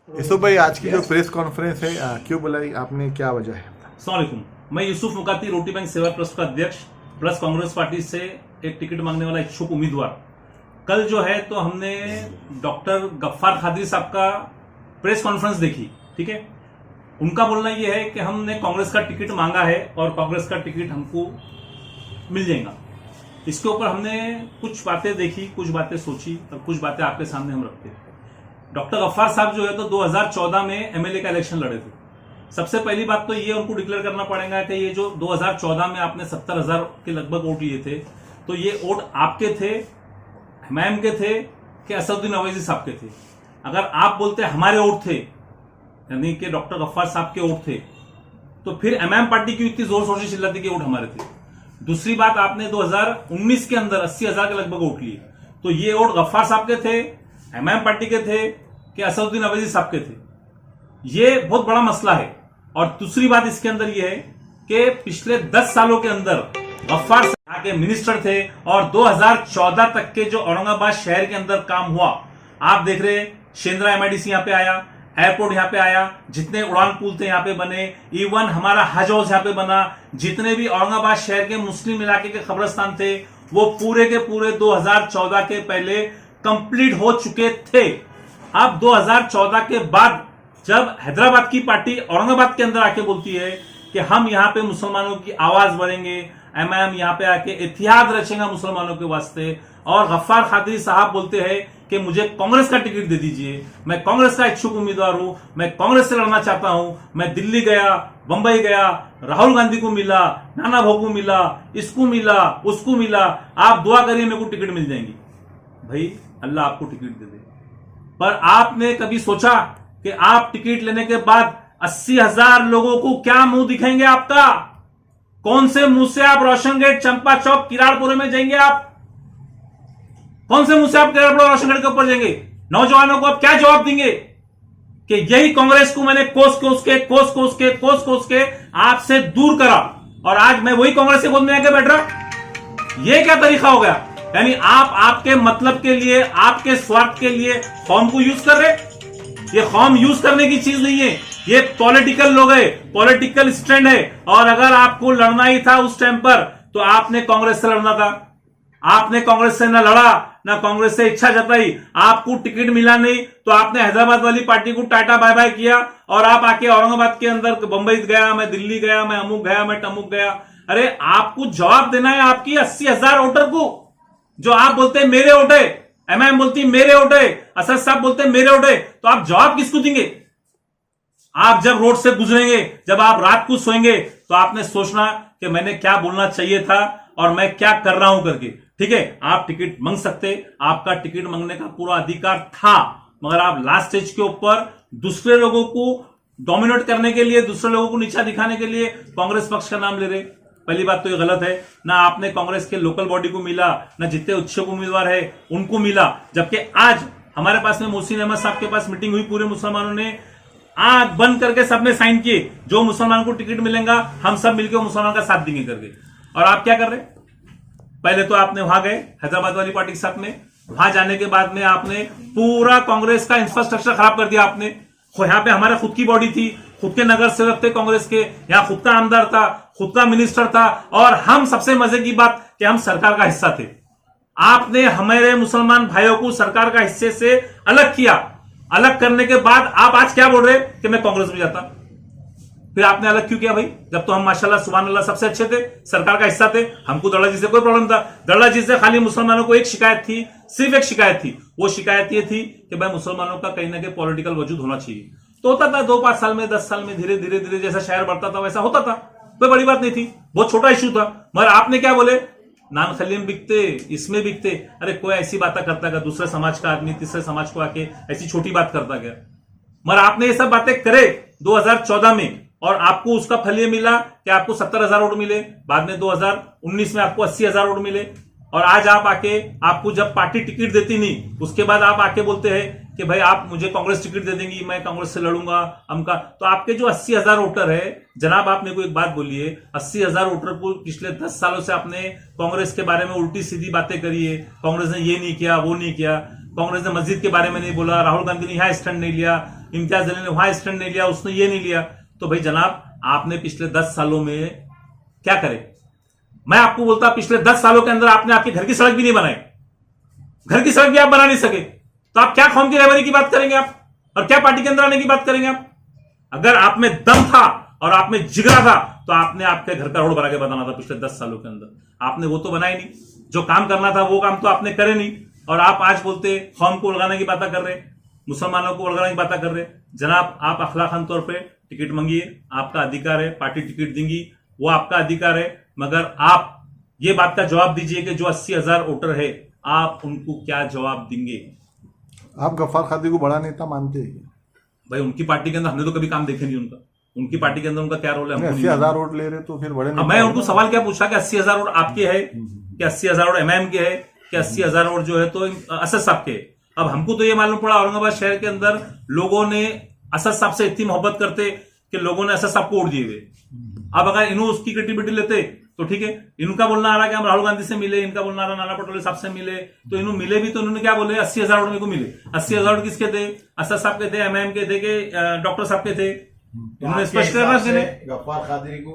यूसुफ भाई, आज की जो प्रेस कॉन्फ्रेंस है क्यों बुलाई आपने, क्या वजह है? अस्सलाम वालेकुम। मैं यूसुफ मुकाती, रोटी बैंक सेवा ट्रस्ट का अध्यक्ष प्लस कांग्रेस पार्टी से एक टिकट मांगने वाला इच्छुक उम्मीदवार। कल जो है तो हमने डॉक्टर गफ्फार खादरी साहब का प्रेस कॉन्फ्रेंस देखी। ठीक है, उनका बोलना यह है कि हमने कांग्रेस का टिकट मांगा है और कांग्रेस का टिकट हमको मिल जाएगा। इसके ऊपर हमने कुछ बातें देखी, कुछ बातें सोची और कुछ बातें आपके सामने हम रखते हैं। डॉक्टर गफ्फार साहब जो है तो 2014 में एमएलए का इलेक्शन लड़े थे। सबसे पहली बात तो ये उनको डिक्लेयर करना पड़ेगा कि ये जो 2014 में आपने 70,000 के लगभग वोट लिए थे, तो ये वोट आपके थे, मैम के थे कि असदुद्दीन अवैसी साहब के थे? अगर आप बोलते हमारे वोट थे, यानी कि डॉक्टर गफ्फार साहब के वोट थे, तो फिर एमएम पार्टी की इतनी जोर शोर से चिल्लाती कि वोट हमारे थे। दूसरी बात, आपने 2019 के अंदर 80,000 के लगभग वोट लिए, तो ये वोट गफ्फार साहब के थे, एमएम पार्टी के थे कि असदुद्दीन अवैसी साहब के थे? ये बहुत बड़ा मसला है। और दूसरी बात इसके अंदर यह है कि पिछले 10 सालों के अंदर गफ्फार साहब के मिनिस्टर थे और 2014 तक के जो औरंगाबाद शहर के अंदर काम हुआ, आप देख रहे हैं, शेंद्रा एमआईडीसी यहां पे आया, एयरपोर्ट यहां पे आया, जितने उड़ान पुल थे यहां पे बने, इवन हमारा हज हाउस यहां पे बना, जितने भी औरंगाबाद शहर के मुस्लिम इलाके के कब्रिस्तान थे वो पूरे के पूरे 2014 के पहले कंप्लीट हो चुके थे। अब 2014 के बाद जब हैदराबाद की पार्टी औरंगाबाद के अंदर आके बोलती है कि हम यहां पे मुसलमानों की आवाज बढ़ेंगे, एमएम यहां पे आके इतिहाद रचेगा मुसलमानों के वास्ते, और गफ्फार खादरी साहब बोलते हैं कि मुझे कांग्रेस का टिकट दे दीजिए, मैं कांग्रेस का इच्छुक उम्मीदवार हूं, मैं कांग्रेस से लड़ना चाहता हूं, मैं दिल्ली गया, बंबई गया, राहुल गांधी को मिला, नाना भाऊ को मिला, इसको मिला, उसको मिला, आप दुआ करिए मेरे को टिकट मिल जाएंगी। भाई अल्लाह आपको टिकट दे दे, पर आपने कभी सोचा कि आप टिकट लेने के बाद 80,000 लोगों को क्या मुंह दिखाएंगे आपका? कौन से मुंह से आप रोशन गेट, चंपा चौक, किराड़पुरे में जाएंगे? आप कौन से मुंह से आप किराड़पुरा रोशन गेट के ऊपर जाएंगे? नौजवानों को आप क्या जवाब देंगे कि यही कांग्रेस को मैंने कोस कोस के आपसे दूर करा और आज मैं वही कांग्रेस के गोद में आके बैठ रहा? यह क्या तरीका हो गया? यानी आप आपके मतलब के लिए, आपके स्वार्थ के लिए कौम को यूज कर रहे। ये कौम यूज करने की चीज नहीं है, ये पॉलिटिकल लोग है, पॉलिटिकल स्टैंड है। और अगर आपको लड़ना ही था उस टाइम पर तो आपने कांग्रेस से लड़ना था। आपने कांग्रेस से ना लड़ा, ना कांग्रेस से इच्छा जताई, आपको टिकट मिला नहीं तो आपने हैदराबाद वाली पार्टी को टाटा बाय बाय किया और आप आके औरंगाबाद के अंदर बंबई गया, मैं दिल्ली गया, मैं अमुक गया, मैं टमुक गया। अरे आपको जवाब देना है आपकी 80,000 वोटर को, जो आप बोलते हैं मेरे वोट है, एमआईएम बोलती मेरे वोट है, असद साहब बोलते हैं मेरे वोट है, तो आप जवाब किसको देंगे? आप जब रोड से गुजरेंगे, जब आप रात को सोएंगे, तो आपने सोचना कि मैंने क्या बोलना चाहिए था और मैं क्या कर रहा हूं करके। ठीक है, आप टिकट मांग सकते, आपका टिकट मांगने का पूरा अधिकार था, मगर आप लास्ट स्टेज के ऊपर दूसरे लोगों को डोमिनेट करने के लिए, दूसरे लोगों को नीचा दिखाने के लिए कांग्रेस पक्ष का नाम ले रहे। पहली बात तो ये गलत है। ना आपने कांग्रेस के लोकल बॉडी को मिला, ना जितने इच्छुक उम्मीदवार है उनको मिला, जबकि आज हमारे पास में मोहसिन अहमद साहब के पास मीटिंग हुई, पूरे मुसलमानों ने आंख बंद करके सबने साइन किए, जो मुसलमान को टिकट मिलेगा हम सब मिलकर मुसलमान का साथ देंगे करके। और आप क्या कर रहे? पहले तो आपने वहां गए हैदराबाद वाली पार्टी के साथ में, वहां जाने के बाद में आपने पूरा कांग्रेस का इंफ्रास्ट्रक्चर खराब कर दिया आपने। यहां पे हमारे खुद की बॉडी थी, खुद के नगर सेवक थे कांग्रेस के, यहां खुद का आमदार था, खुद का मिनिस्टर था, और हम सबसे मजे की बात कि हम सरकार का हिस्सा थे। आपने हमारे मुसलमान भाइयों को सरकार का हिस्से से अलग किया। अलग करने के बाद आप आज क्या बोल रहे कि मैं कांग्रेस में जाता? फिर आपने अलग क्यों किया भाई? जब तो हम माशाल्लाह सुभान अल्लाह सबसे अच्छे थे, सरकार का हिस्सा थे, हमको दड़ा जी से कोई प्रॉब्लम था। दड़ा जी से खाली मुसलमानों को एक शिकायत थी, सिर्फ एक शिकायत थी, वो शिकायत ये थी कि भाई मुसलमानों का कहीं ना कहीं पॉलिटिकल वजूद होना चाहिए। तो होता था 2-5 साल में, 10 साल में, धीरे धीरे धीरे जैसा शहर बढ़ता था वैसा होता था, कोई बड़ी बात नहीं थी, बहुत छोटा इश्यू था। मगर आपने क्या बोले? नान खलीम बिकते, इसमें बिकते। अरे कोई ऐसी बात करता क्या? दूसरे समाज का आदमी तीसरे समाज को आके ऐसी छोटी बात करता क्या? मगर आपने ये सब बातें करे 2014 में, और आपको उसका फल ये मिला कि आपको 70,000 वोट मिले, बाद में 2019 में आपको 80,000 वोट मिले। और आज आप आके, आपको जब पार्टी टिकट देती नहीं, उसके बाद आप आके बोलते हैं कि भाई आप मुझे कांग्रेस टिकट दे देंगी, मैं कांग्रेस से लड़ूंगा हमका। तो आपके जो 80,000 वोटर है जनाब, आपने को एक बात बोलिए, 80,000 वोटर को पिछले 10 सालों से आपने कांग्रेस के बारे में उल्टी सीधी बातें करी है। कांग्रेस ने ये नहीं किया, वो नहीं किया, कांग्रेस ने मस्जिद के बारे में नहीं बोला, राहुल गांधी ने यहां स्टैंड नहीं लिया, इम्तियाज अली ने वहां स्टैंड नहीं लिया, उसने ये नहीं लिया। तो भाई जनाब, आपने पिछले 10 सालों में क्या करे? मैं आपको बोलता, पिछले 10 सालों के अंदर आपने आपके घर की सड़क भी नहीं बनाई, घर की सड़क भी आप बना नहीं सके, तो आप क्या कौम की रहबरी की बात करेंगे आप, और क्या पार्टी के अंदर आने की बात करेंगे आप? अगर आप में दम था और आप में जिगरा था तो आपने आपके घर का रोड बना के बताना था पिछले 10 सालों के अंदर। आपने वो तो बनाया नहीं, जो काम करना था वो काम तो आपने करे नहीं, और आप आज बोलते कौम को उलझाने की बातें कर रहे, मुसलमानों को उलझाने की बातें कर रहे। जनाब, आप अखलाकन तौर पे टिकट मांगिए, आपका अधिकार है, पार्टी टिकट देंगी, वो आपका अधिकार है, मगर आप ये बात का जवाब दीजिए कि जो 80,000 वोटर है, आप उनको क्या जवाब देंगे? आप गफ्फार खादी को बड़ा नेता मानते हैं क्या? भाई उनकी पार्टी के अंदर हमने तो कभी काम देखे नहीं उनका, उनकी पार्टी के अंदर उनका क्या रोल है हमको नहीं 80,000 वोट ले रहे तो फिर बड़े अब नेता मैं है उनको ना? सवाल क्या पूछा कि 80,000 वोट आपके है, कि 80,000 वोट एमआईएम के है, कि 80,000 वोट जो है तो असद साहब के है। अब हमको तो ये मालूम पड़ा औरंगाबाद शहर के अंदर लोगों ने असद साहब से इतनी मोहब्बत करते कि लोगों ने असद साहब को वोट दिए हुए। अब अगर इन्हों उसकी क्रेडिबिलिटी लेते तो ठीक है, इनका बोलना आ रहा कि हम राहुल गांधी से मिले, इनका बोलना आ रहा नाना पटोले साहब से मिले, तो इन्होंने मिले भी तो इन्होंने क्या बोले? 80,000 वोट मेरे को मिले। 80,000 वोट किसके थे? असद साहब के थे, एमआईएम के थे, कि डॉक्टर साहब के थे? इन्होंने स्पष्ट करना गफ्फार कादरी को